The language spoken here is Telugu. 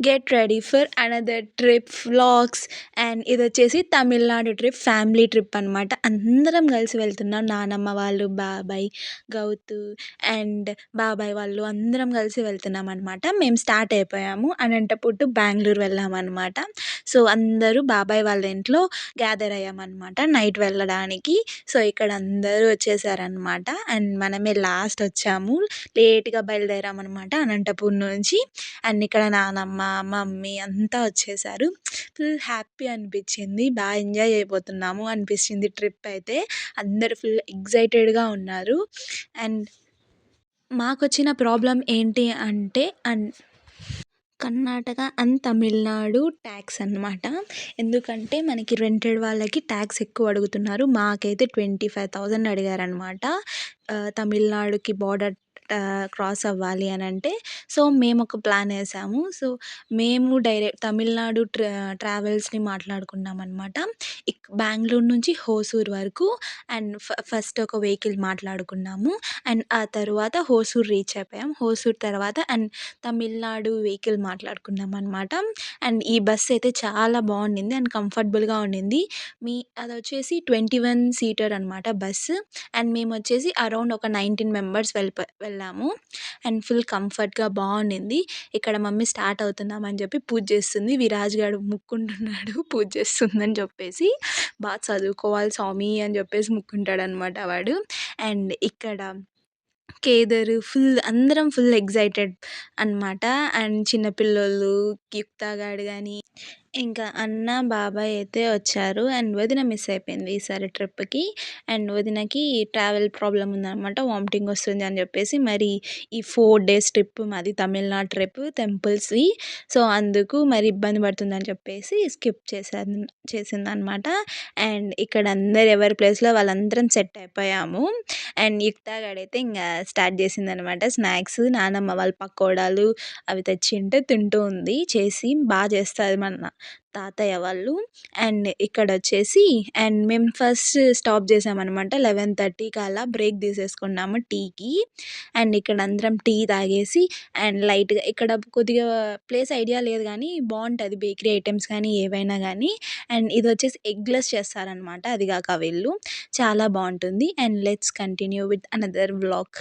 Get ready for another trip vlogs. And ఇదొచ్చేసి తమిళనాడు ట్రిప్, ఫ్యామిలీ ట్రిప్ అనమాట. అందరం కలిసి వెళ్తున్నాం. నానమ్మ వాళ్ళు, బాబాయ్, గౌతు అండ్ బాబాయ్ వాళ్ళు అందరం కలిసి వెళ్తున్నాం అనమాట. మేము స్టార్ట్ అయిపోయాము. అనంతపూర్ టు బెంగుళూరు వెళ్ళామన్నమాట. సో అందరూ బాబాయ్ వాళ్ళ ఇంట్లో గ్యాదర్ అయ్యామన్నమాట నైట్ వెళ్ళడానికి. సో ఇక్కడ అందరూ వచ్చేసారనమాట. అండ్ మనమే లాస్ట్ వచ్చాము. లేట్గా బయలుదేరామన్నమాట అనంతపూర్ నుంచి. అండ్ ఇక్కడ నానమ్మ, మమ్మీ అంతా వచ్చేసారు. ఫుల్ హ్యాపీ అనిపించింది. బాగా ఎంజాయ్ చేయబోతున్నాము అనిపించింది ట్రిప్ అయితే. అందరూ ఫుల్ ఎక్సైటెడ్గా ఉన్నారు. అండ్ మాకొచ్చిన ప్రాబ్లం ఏంటి అంటే కర్ణాటక అండ్ తమిళనాడు ట్యాక్స్ అనమాట. ఎందుకంటే మనకి రెంటెడ్ వాళ్ళకి ట్యాక్స్ ఎక్కువ అడుగుతున్నారు. మాకైతే 25,000 అడిగారనమాట. తమిళనాడుకి బార్డర్ క్రాస్ అవ్వాలి అని అంటే. సో మేము ఒక ప్లాన్ వేసాము. సో మేము డైరెక్ట్ తమిళనాడు ట్రావెల్స్ని మాట్లాడుకున్నాం అనమాట. బెంగళూరు నుంచి హోసూర్ వరకు. అండ్ ఫస్ట్ ఒక వెహికల్ మాట్లాడుకున్నాము. అండ్ ఆ తర్వాత హోసూర్ రీచ్ అయిపోయాం. హోసూర్ తర్వాత అండ్ తమిళనాడు వెహికల్ మాట్లాడుకున్నాం అనమాట. అండ్ ఈ బస్ అయితే చాలా బాగుండింది అండ్ కంఫర్టబుల్గా ఉండింది. అది వచ్చేసి 21 సీటర్ అనమాట బస్సు. అండ్ మేము వచ్చేసి అరౌండ్ ఒక 19 మెంబర్స్ వెళ్ళాము. అండ్ ఫుల్ కంఫర్ట్గా బాగుండింది. ఇక్కడ మమ్మీ స్టార్ట్ అవుతున్నామని చెప్పి పూజ చేస్తుంది. విరాజ్ గాడు ముక్కుంటున్నాడు పూజ చేస్తుందని చెప్పేసి. బాగా చదువుకోవాలి స్వామి అని చెప్పేసి ముక్కుంటాడనమాట వాడు. అండ్ ఇక్కడ కేదర్ అందరం ఫుల్ ఎక్సైటెడ్ అనమాట. అండ్ చిన్నపిల్లోళ్ళు, యుక్తా గాడు కానీ ఇంకా అన్న, బాబాయ్ అయితే వచ్చారు. అండ్ వదిన మిస్ అయిపోయింది ఈసారి ట్రిప్కి. అండ్ వదినకి ట్రావెల్ ప్రాబ్లం ఉందనమాట, వామిటింగ్ వస్తుంది అని చెప్పేసి. మరి ఈ 4 days ట్రిప్ మాది తమిళనాడు ట్రిప్ టెంపుల్స్వి. సో అందుకు మరి ఇబ్బంది పడుతుందని చెప్పేసి స్కిప్ చేసిందనమాట. అండ్ ఇక్కడ అందరు ఎవరి ప్లేస్లో వాళ్ళందరం సెట్ అయిపోయాము. అండ్ యుక్తా గాడైతే ఇంకా స్టార్ట్ చేసిందనమాట స్నాక్స్. నానమ్మ వాళ్ళ పకోడాలు అవి తెచ్చింటే తింటూ ఉంది. చేసి బాగా చేస్తుంది మన తాతయ్య వాళ్ళు. అండ్ ఇక్కడ వచ్చేసి అండ్ మేము ఫస్ట్ స్టాప్ చేసామన్నమాట 11:30కి అలా బ్రేక్ తీసేసుకున్నాము టీకి. అండ్ ఇక్కడ అందరం టీ తాగేసి అండ్ లైట్గా ఇక్కడ కొద్దిగా ప్లేస్ ఐడియా లేదు కానీ బాగుంటుంది బేకరీ ఐటమ్స్ కానీ ఏవైనా కానీ. అండ్ ఇది వచ్చేసి ఎగ్లెస్ చేస్తారనమాట, అది కాక వీళ్ళు చాలా బాగుంటుంది. And let's continue with another vlog.